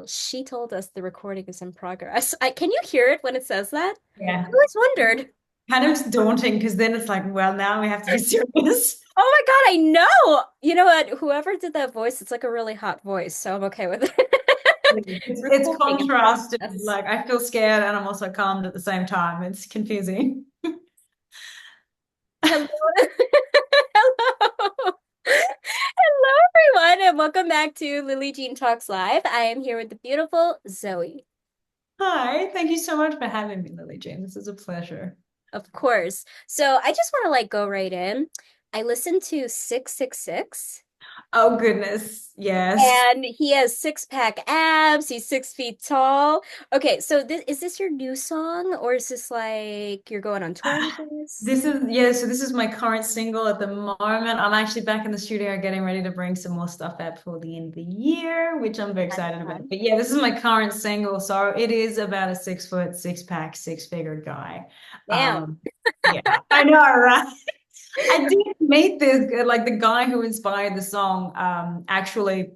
Well, she told us the recording is in progress. Can you hear it when it says that? I Yeah. always wondered. Kind of daunting because then it's like, well, now we have to be serious. Oh my God, I know. You know what? Whoever did that voice, it's like a really hot voice, so I'm okay with it. It's Recording in contrasted. progress. Like I feel scared and I'm also calmed at the same time. It's confusing. Hello. Hello. Hello, everyone, and welcome back to Lillee Jean Talks Live. I am here with the beautiful Zoe. Hi, thank you so much for having me, Lillee Jean. This is a pleasure. Of course. So I just want to like go right in. I listened to 666 Oh goodness, yes. and he has six-pack abs. He's 6 feet tall. Okay, so is this your new song or is this like you're going on tour with this? So this is my current single at the moment. I'm actually back in the studio getting ready to bring some more stuff out for the end of the year, which I'm very Fun, excited about. fun. But yeah, this is my current single. So it is about a 6 foot, six pack, six-figure guy. Damn. Um, yeah, I know, right? I did meet this like the guy who inspired the song, actually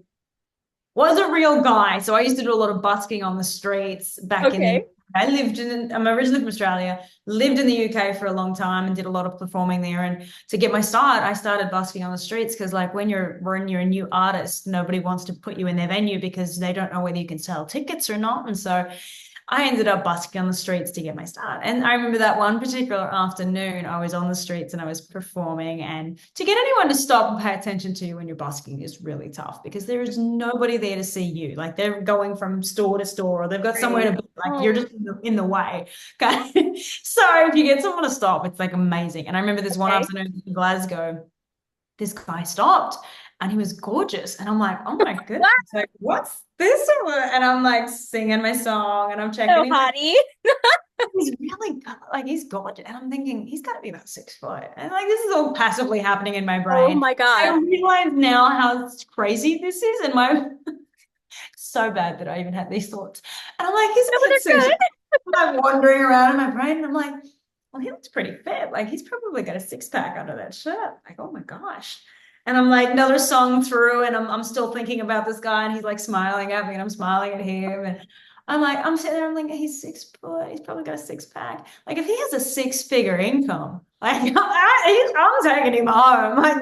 was a real guy. So I used to do a lot of busking on the streets back in the Okay. I lived in, I'm originally from Australia, lived in the UK for a long time and did a lot of performing there. And to get my start, I started busking on the streets because like when you're a new artist, nobody wants to put you in their venue because they don't know whether you can sell tickets or not. And so I ended up busking on the streets to get my start. And I remember that one particular afternoon, I was on the streets and I was performing. And to get anyone to stop and pay attention to you when you're busking is really tough because there is nobody there to see you. Like they're going from store to store or they've got somewhere Right. to be, like you're Oh, just in the way. Okay. So if you get someone to stop, it's like amazing. And I remember this one okay. afternoon in Glasgow, this guy stopped and he was gorgeous. And I'm like, oh my goodness, Wow, like, what's this? And I'm like singing my song and I'm checking so him out. hottie. He's really like he's gorgeous. And I'm thinking he's got to be about 6 foot. And like this is all passively happening in my Oh brain. my I God. realize now how crazy this is. And my so bad that I even had these thoughts. And I'm like, he's No, but about they're 6 foot. good. I'm wandering around in my brain. And I'm like, well, he looks pretty fit. Like he's probably got a six pack under that shirt. Like, oh my gosh. And I'm like another song through, and I'm still thinking about this guy, and he's like smiling at me, and I'm smiling at him. And I'm like, I'm sitting there, I'm like, he's 6 foot, he's probably got a six pack. Like if he has a six-figure income, like I'm taking him home. Like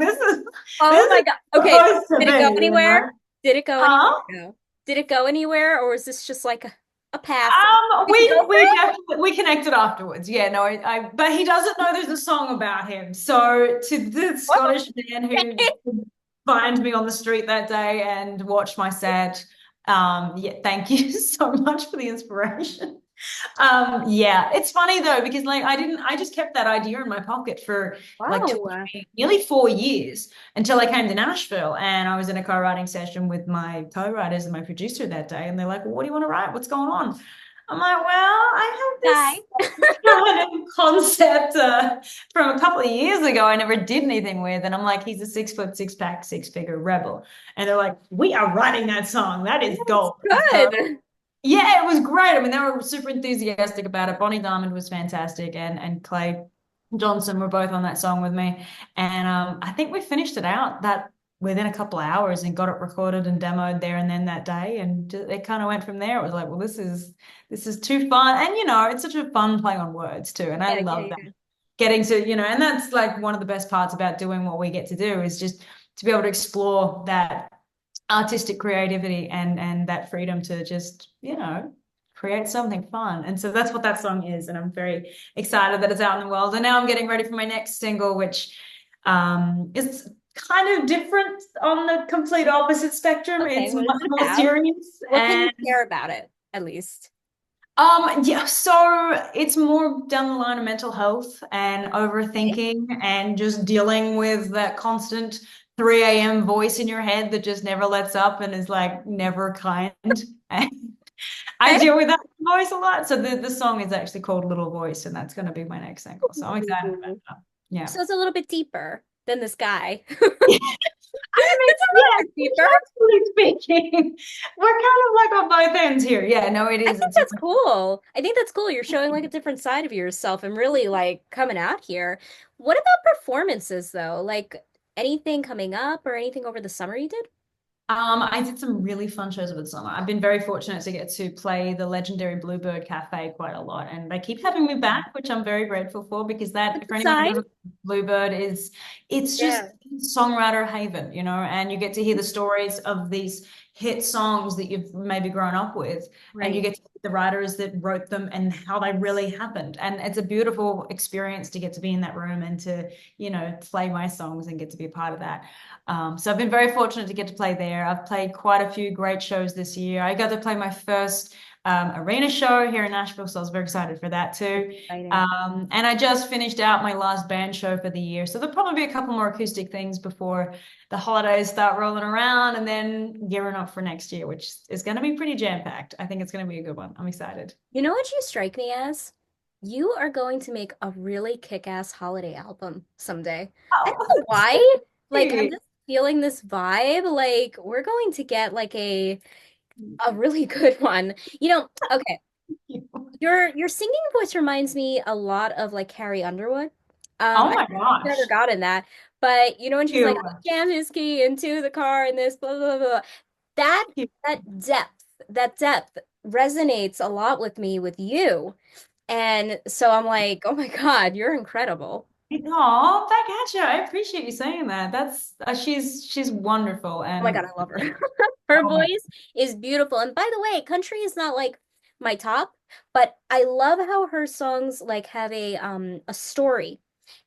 Oh this my is God. Okay, supposed to did it go be, you anywhere? know? Did it go anywhere? Huh? No. Did it go anywhere, or is this just like a pass? Did you go for We it? definitely we connected afterwards. Yeah, no, I but he doesn't know there's a song about him. So to the Oh, Scottish man who okay. find me on the street that day and watch my set, yeah, thank you so much for the inspiration. Yeah, it's funny though because like I just kept that idea in my pocket for like Wow. nearly 4 years until I came to Nashville and I was in a co-writing session with my co-writers and my producer that day and they're like, well, what do you want to write? What's going on? I'm like, well, I have Guy. this kind of concept from a couple of years ago I never did anything with. And I'm like, he's a 6 foot, six pack, six-figure rebel. And they're like, we are writing that song. That is That's gold. So good. yeah, it was great. I mean, they were super enthusiastic about it. Bonnie Diamond was fantastic, and Clay Johnson were both on that song with me. And I think we finished it out that within a couple of hours and got it recorded and demoed there and then that day. And it kind of went from there. It was like, well, this is too fun, and it's such a fun play on words too. And I Yeah, yeah, love that yeah. getting to and that's like one of the best parts about doing what we get to do is just to be able to explore that artistic creativity and that freedom to just create something fun. And so that's what that song is, and I'm very excited that it's out in the world. And now I'm getting ready for my next single, which is kind of different on the complete opposite spectrum. Okay, It's what is much it more about? serious. What can you And share about it, at least? yeah, so it's more down the line of mental health and Okay. overthinking and just dealing with that constant 3 a.m. voice in your head that just never lets up and is like never kind. And I Okay. deal with that voice a lot. So the song is actually called Little Voice, and that's going to be my next single. So I'm excited about Ooh. that. Yeah. So it's a little bit deeper than this guy. I mean, It's a little yeah, bit deeper. actually speaking, we're kind of like on both ends here. Yeah, no, it I is. think It's that's cool. I think that's cool. You're showing like a different side of yourself and really like coming out here. What about performances though? Like anything coming up or anything over the summer you did? I did some really fun shows over the summer. I've been very fortunate to get to play the legendary Bluebird Cafe quite a lot, and they keep having me back, which I'm very grateful for because It's that, a for anyone who sign. doesn't, Bluebird is, it's just Yeah. songwriter haven, and you get to hear the stories of these hit songs that you've maybe grown up with, and you Right. get to hear the writers that wrote them and how they really happened. And it's a beautiful experience to get to be in that room and to, play my songs and get to be a part of that. So I've been very fortunate to get to play there. I've played quite a few great shows this year. I got to play my first arena show here in Nashville, so I was very excited for that too. Exciting. And I just finished out my last band show for the year. So there'll probably be a couple more acoustic things before the holidays start rolling around and then gearing up for next year, which is going to be pretty jam-packed. I think it's going to be a good one. I'm excited. You know what you strike me as? You are going to make a really kick-ass holiday album someday. I don't know Oh, why. Like, I'm thank just feeling this vibe. Like, we're going to get like a really good one. Okay. you. Your singing voice reminds me a lot of like Carrie Underwood. Oh I my never gosh. got in that, but when she's like, You. I jammed his key into the car and this blah blah blah. That that depth resonates a lot with me with you. And so I'm like, oh my God, you're incredible. Oh, back at you. I appreciate you saying that. That's she's wonderful Oh my God, and I love her. Her oh my voice is beautiful. And by the way, country is not like my top, but I love how her songs like have a story.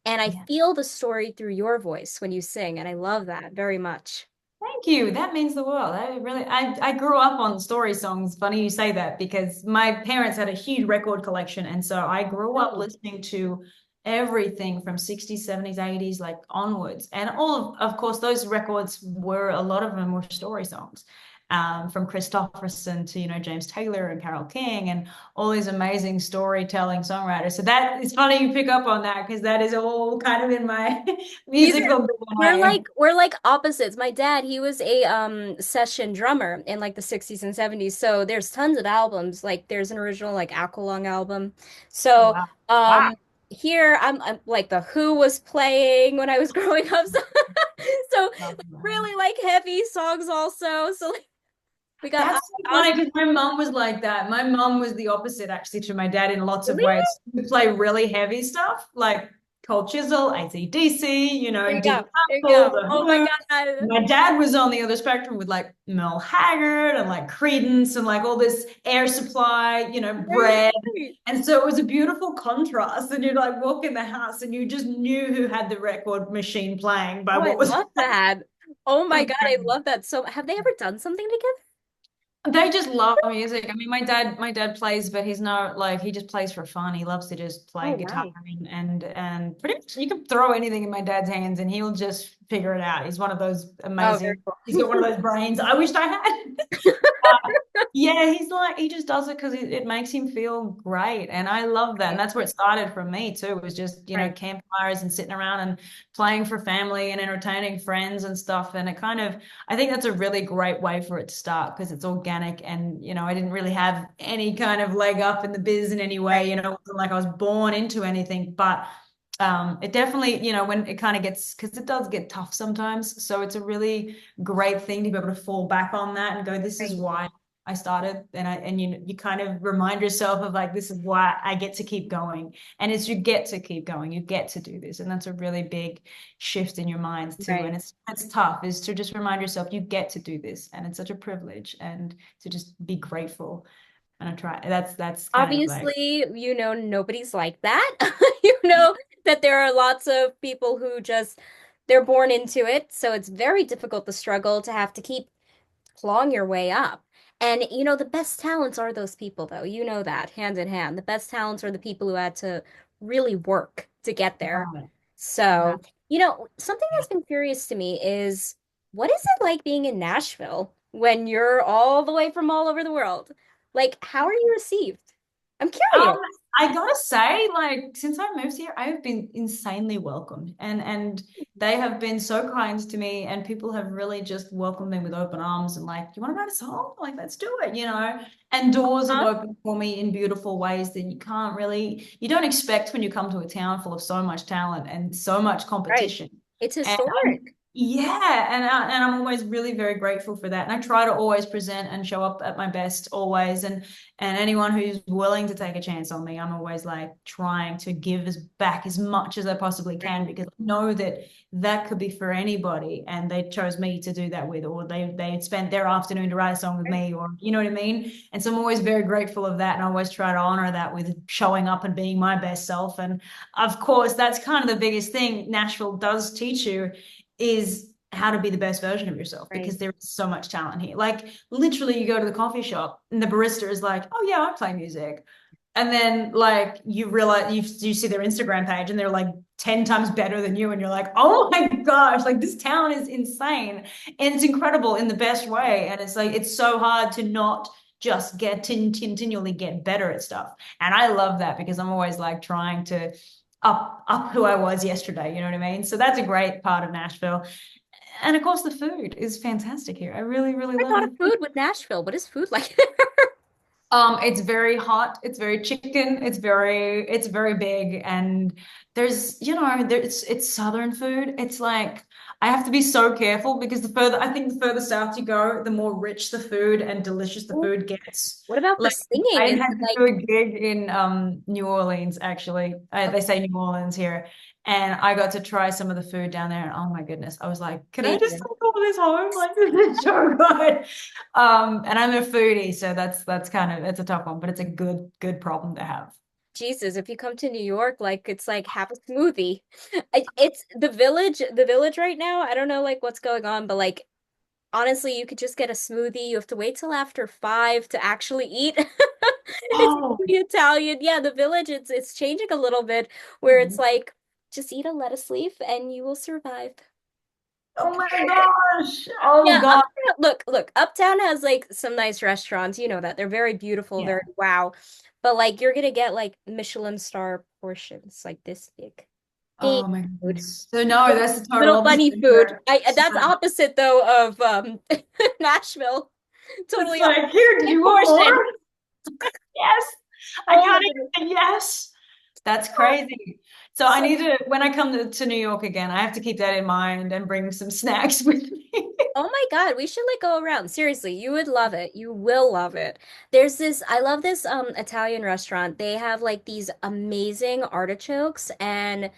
And I yeah. feel the story through your voice when you sing, and I love that very much. Thank you. That means the world. I grew up on story songs. Funny you say that because my parents had a huge record collection, and so I grew up Oh, listening to everything from 60s, 70s, 80s, like onwards. And of course, those records were a lot of them were story songs. From Christopherson to, James Taylor and Carole King and all these amazing storytelling songwriters. So that it's funny you pick up on that because that is all kind of in my these are musical DNA. we're like opposites. My dad, he was a session drummer in like the 60s and 70s. So there's tons of albums. Like there's an original like Aqualung album. Oh, So wow. Wow. um here I'm like the Who was playing when I was growing up. So Love like, that. really like heavy songs also. So like we got That's so Ozzy. funny because my mum was like that. My mum was the opposite actually to my dad in lots of Really? ways. We play really heavy stuff like Cold Chisel, AC/DC, There you go. Deep There you Purple, go. The Oh my Who. God. My dad was on the other spectrum with like Mel Haggard and like Credence and like all this Air Supply, Right, Bread. right. And so it was a beautiful contrast. And you'd like walk in the house and you just knew who had the record machine playing by Oh, I what was love that. Oh my God, I incredible. love that. So have they ever done something together? They just love music. I mean, my dad plays, but he's not like he just plays for fun. He loves to just play Oh, guitar nice. and pretty much you can throw anything in my dad's hands and he'll just figure it out. He's one of those Oh, very amazing. He's got one of cool. those brains I wished I had. Yeah, he's like he just does it because it makes him feel great, and I love that. And Right, that's where it started for me too. It was just right, campfires and sitting around and playing for family and entertaining friends and stuff. And it kind of I think that's a really great way for it to start because it's organic and I didn't really have any kind of leg up in the biz in any way. right, It wasn't like I was born into anything, but it definitely, when it kind of gets, because it does get tough sometimes. So it's a really great thing to be able to fall back on that and go, this is right, why I started. And you kind of remind yourself of like, this is why I get to keep going. And it's you get to keep going, you get to do this. And that's a really big shift in your minds too. right. And it's tough is to just remind yourself you get to do this. And it's such a privilege and to just be grateful. And I try, that's kind of like, Obviously, nobody's like that. You know that there are lots of people who just they're born into it, so it's very difficult to struggle to have to keep clawing your way up. And the best talents are those people, though. You know that hand in hand. The best talents are the people who had to really work to get there. right, So, right. something that's been curious to me is what is it like being in Nashville when you're all the way from all over the world? Like, how are you received? I'm Um, curious. I gotta say, like, since I moved here, I have been insanely welcomed, and they have been so kind to me, and people have really just welcomed me with open arms and like, you want to write a song? Like, let's do it. And doors have Huh? opened for me in beautiful ways that you don't expect when you come to a town full of so much talent and so much Right. competition. It's And I'm historic. Yeah, and I'm always really very grateful for that. And I try to always present and show up at my best always. And anyone who's willing to take a chance on me, I'm always like trying to give back as much as I possibly can Right. because I know that that could be for anybody, and they chose me to do that with, or they spent their afternoon to write a song with Right. me, or you know what I mean. And so I'm always very grateful of that, and I always try to honor that with showing up and being my best self. And of course, that's kind of the biggest thing Nashville does teach you is how to be the best version of yourself Right. because there is so much talent here. Like literally, you go to the coffee shop and the barista is like, "Oh yeah, I play music," and then like you realize you see their Instagram page and they're like 10 times better than you, and you're like, "Oh my gosh, like this talent is insane," and it's incredible in the best way. And it's like it's so hard to not just get to continually get better at stuff. And I love that because I'm always like trying to up who I was yesterday, you know what I mean? So that's a great part of Nashville. And of course the food is fantastic here. I really, really I love thought the of food. food with Nashville. What is food like? It's very hot, it's very chicken, it's very big, and there's, it's southern food. It's like I have to be so careful because I think the further south you go, the more rich the food and delicious the Ooh, food gets. what about the Like singing? I Is had it to do like, a gig in New Orleans actually. They okay, say New Orleans here. And I got to try some of the food down there, and oh my goodness, I was like, "Can I just amazing. take all this home? Like, this is so good." And I'm a foodie, so that's kind of it's a tough one, but it's a good problem to have. Jesus, if you come to New York, like it's like have a smoothie. It's the village right now. I don't know like what's going on, but like honestly, you could just get a smoothie. You have to wait till after 5 to actually eat. It's Oh, pretty Italian. Yeah, the village, it's changing a little bit where it's like just eat a lettuce leaf and you will survive. oh my gosh. Oh Yeah, God. Uptown, look, Uptown has like some nice restaurants. You know that. They're very beautiful, Yeah. very wow. But like you're gonna get like Michelin star portions like this big. Big Oh my food. goodness. So no, that's the total Little opposite bunny food. here. I So that's opposite though of Nashville. it's Totally like, here, do big you want portion. more? Yes. I Oh my can't goodness. even say yes. That's crazy. So I So, need to, when I come to New York again, I have to keep that in mind and bring some snacks with me. oh my God, we should like go around. Seriously, you would love it. You will love it. There's this, I love this Italian restaurant. They have like these amazing artichokes and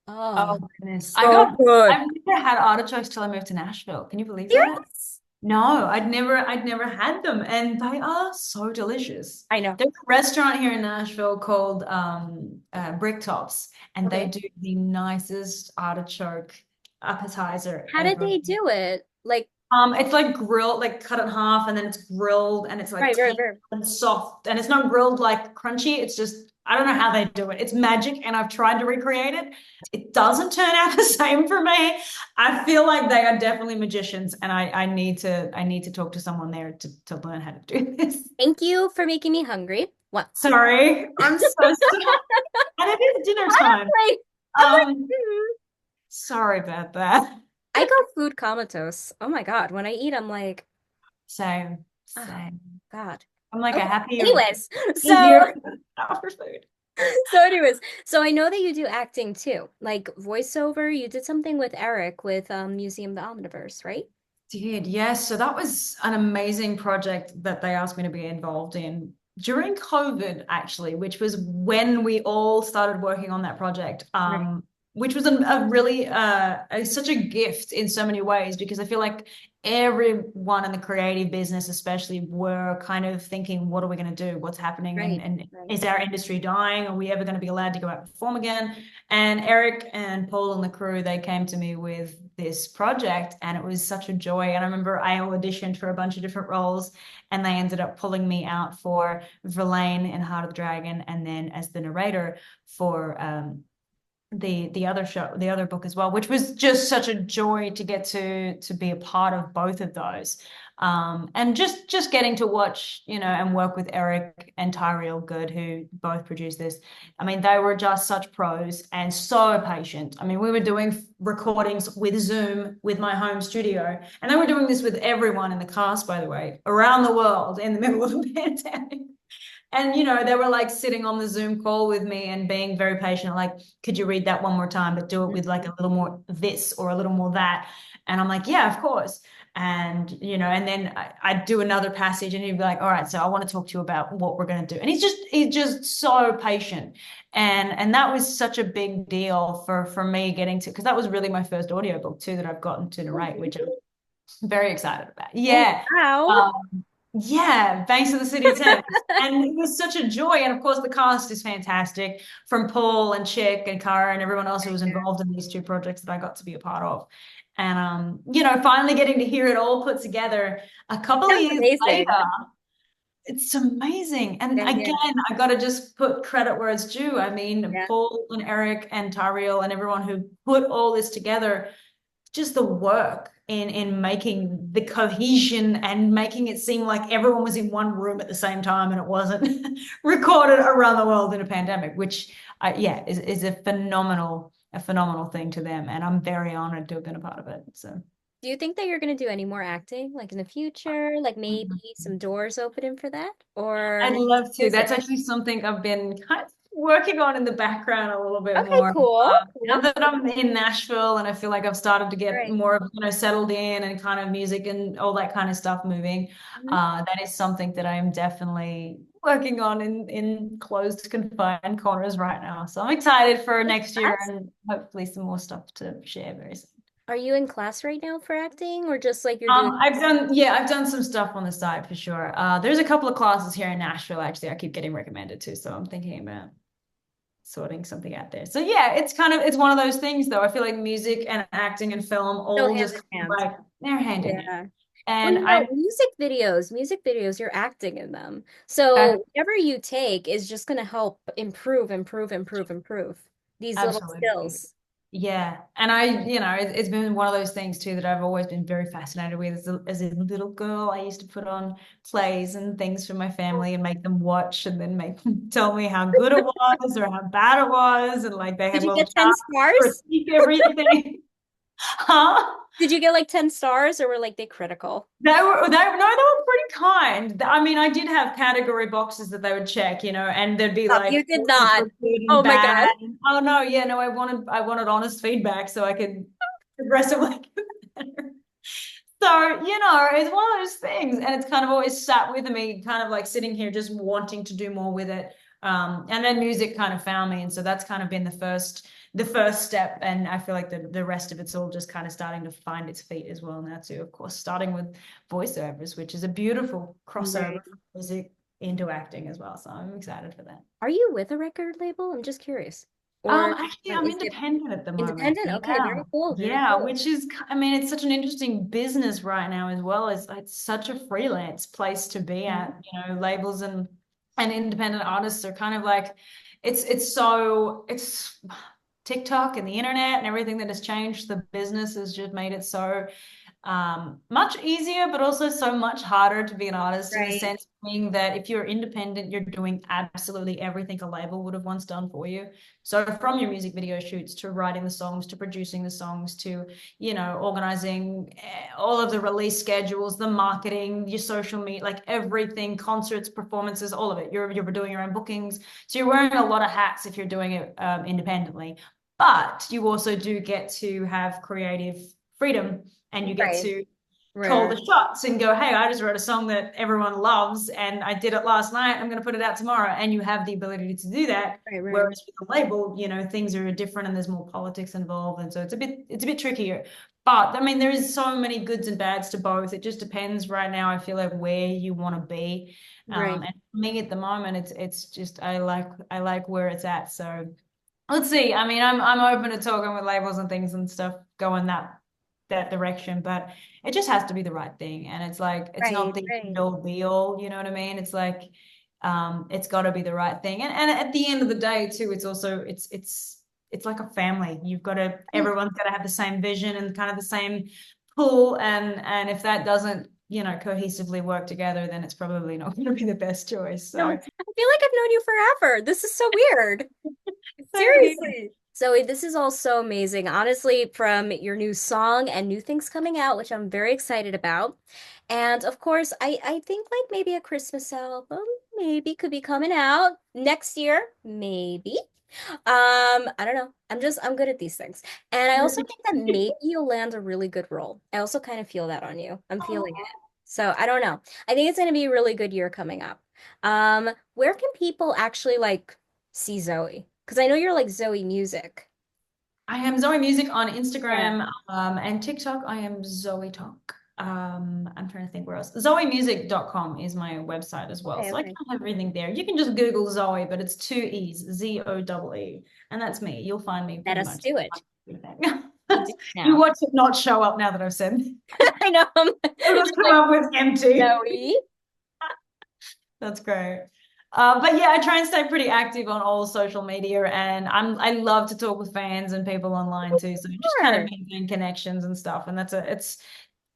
oh, Oh goodness. so good. I've never had artichokes till I moved to Nashville. Can you believe that? Serious? No, I'd never had them, and they are so delicious. I know. There's a restaurant here in Nashville called Brick Tops, and they Okay. do the nicest artichoke appetizer How did ever. they do it? Like, It's like grilled, like cut in half, and then it's grilled, and it's like tender right. and soft, and it's not grilled like crunchy. It's just I don't know how they do it. It's magic, and I've tried to recreate it. It doesn't turn out the same for me. I feel like they are definitely magicians, and I need to talk to someone there to learn how to do this. Thank you for making me hungry. What? Sorry, I'm so sorry. And it is dinner time. Honestly, I'm like, Um, Sorry about that. I go food comatose. Oh my God. When I eat, I'm like, Same, oh same. God. I'm like a Okay. happier, Anyways, so easier after food. so I know that you do acting too, like voiceover. You did something with Eric with Museum the Omniverse, right? Did, yes. So that was an amazing project that they asked me to be involved in during COVID, actually, which was when we all started working on that project. Right. Which was a really such a gift in so many ways because I feel like everyone in the creative business, especially, were kind of thinking, what are we going to do? What's happening? And, Right. and Right. is our industry dying? Are we ever going to be allowed to go out and perform again? And Eric and Paul and the crew, they came to me with this project, and it was such a joy. And I remember I auditioned for a bunch of different roles, and they ended up pulling me out for Verlaine in Heart of the Dragon, and then as the narrator for the other show, the other book as well, which was just such a joy to get to be a part of both of those. And just getting to watch, and work with Eric and Tyrell Good, who both produced this. I mean, they were just such pros and so patient. I mean, we were doing recordings with Zoom with my home studio, and they were doing this with everyone in the cast, by the way, around the world in the middle of a pandemic. And they were like sitting on the Zoom call with me and being very patient, like, could you read that one more time, but do it with like a little more this or a little more that? And I'm like, yeah, of course. And and then I'd do another passage and he'd be like, all right, so I want to talk to you about what we're going to do. And he's just so patient. And that was such a big deal for me getting to, because that was really my first audiobook too that I've gotten to narrate, which I'm very excited about. Oh, Yeah. wow. Yeah, Banks of the City Thames. And it was such a joy. And of course, the cast is fantastic from Paul and Chick and Cara and everyone else who was involved in these two projects that I got to be a part of. And, finally getting to hear it all put together a couple of Sounds years amazing. later, it's amazing. And Yeah, again, yeah, I got to just put credit where it's due. I mean, yeah. Paul and Eric and Tariel and everyone who put all this together, just the work in making the cohesion and making it seem like everyone was in one room at the same time and it wasn't recorded around the world in a pandemic, which yeah is a phenomenal thing to them, and I'm very honored to have been a part of it. So. Do you think that you're going to do any more acting, like in the future? Like maybe Mhm. some doors opening for that? Or I'd love to. That's music? actually something I've been kind of working on in the background a little bit Okay, more. cool, Now cool. that I'm in Nashville and I feel like I've started to get Right. more of, settled in and kind of music and all that kind of stuff moving, Mhm. that is something that I'm definitely working on in closed, confined corners right now. So I'm excited for next year Class? and hopefully some more stuff to share very soon. Are you in class right now for acting or just like you're doing? I've done some stuff on the side for sure. There's a couple of classes here in Nashville actually I keep getting recommended to, so I'm thinking about sorting something out there. So yeah, it's one of those things though. I feel like music and acting and film Go all hand just kind in of hand. like they're hand in hand. Yeah. Well, And I'm music videos, you're acting in them. So whatever you take is just going to help improve, improve, improve, improve these little absolutely. skills. Yeah. And it's been one of those things too that I've always been very fascinated with. As a little girl, I used to put on plays and things for my family and make them watch and then make them tell me how good it was or how bad it was. And like they Did had you little get 10 charts to stars? critique everything. Huh? Did you get like 10 stars or were like they critical? No, they were pretty kind. I mean, I did have category boxes that they would check, and there'd be Stop, you like did this not. was good and Oh my God. bad. Oh no, yeah, no, I wanted honest feedback so I could progressively get better. So, it's one of those things, and it's kind of always sat with me, kind of like sitting here just wanting to do more with it. And then music kind of found me, and so that's kind of been the first step. And I feel like the rest of it's all just kind of starting to find its feet as well now too. Of course, starting with voiceovers, which is a beautiful crossover Right. from music into acting as well. So I'm excited for that. Are you with a record label? I'm just curious. Or Actually, I'm is it independent at the moment. independent? Okay, Yeah. very cool, very Yeah, cool. which is, I mean, it's such an interesting business right now as well. It's such a freelance place to be Mhm. at. Labels and independent artists are kind of like, it's TikTok and the internet and everything that has changed the business has just made it so much easier, but also so much harder to be an artist in the Right. sense being that if you're independent, you're doing absolutely everything a label would have once done for you. So from your music video shoots to writing the songs to producing the songs to, organizing all of the release schedules, the marketing, your social media, like everything, concerts, performances, all of it. You're doing your own bookings. So you're wearing a lot of hats if you're doing it independently. But you also do get to have creative freedom and you get Right. to call Right. the shots and go, hey, I just wrote a song that everyone loves and I did it last night. I'm going to put it out tomorrow. And you have the ability to do that. Right. Right. Whereas with a label, things are different and there's more politics involved. And so it's a bit trickier. But I mean, there is so many goods and bads to both. It just depends right now, I feel like, where you want to be. Right. And for me at the moment, it's just I like where it's at. So let's see. I mean, I'm open to talking with labels and things and stuff going that direction, but it just has to be the right thing. And it's like it's not Right. the end Right. all be all, you know what I mean? It's like it's got to be the right thing. And at the end of the day too, it's also it's like a family. Right. Everyone's got to have the same vision and kind of the same pull, and if that doesn't, cohesively work together, then it's probably not going to be the best choice. No, So I feel like I've known you forever. This is so weird. same here. Seriously. Zoe, this is all so amazing. Honestly, from your new song and new things coming out, which I'm very excited about. And of course, I think like maybe a Christmas album, maybe could be coming out next year, maybe. I don't know. I'm good at these things. And I also think that maybe you'll land a really good role. I also kind of feel that on you. I'm feeling it. So I don't know. I think it's going to be a really good year coming up. Where can people actually like see Zoe? Because I know you're like Zoe Music. I am Zoe Music on Yeah. Instagram and TikTok. I am Zoe Talk. I'm trying to think where else. ZoeMusic.com is my website as well. Okay, So I okay. kind of have everything there. You can just Google Zoe, but it's two E's, Zoe. And that's me. You'll find me Let pretty us much. do it. We'll do it You now. watch it not show up now that I've said. I know. It'll Just just come like up with empty. Zoe. That's great. But yeah, I try and stay pretty active on all social media, and I love to talk with fans and people online too. So just kind of Sure. making connections and stuff, and it's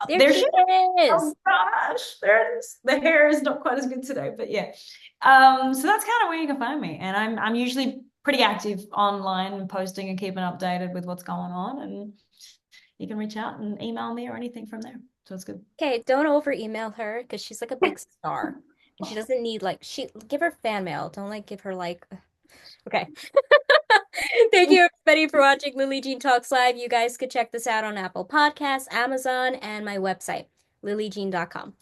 There there she should is. oh gosh, there it is. The hair is not quite as good today, but yeah. So that's kind of where you can find me, and I'm usually pretty active online, posting and keeping updated with what's going on, and you can reach out and email me or anything from there. So it's good. Okay, don't over email her because she's like a big star. And she doesn't need like she give her fan mail. Don't like give her like okay. Thank you everybody for watching Lillee Jean Talks Live. You guys could check this out on Apple Podcasts, Amazon, and my website, lilleejean.com.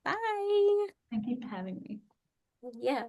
Bye. Thank you for having me. Yeah.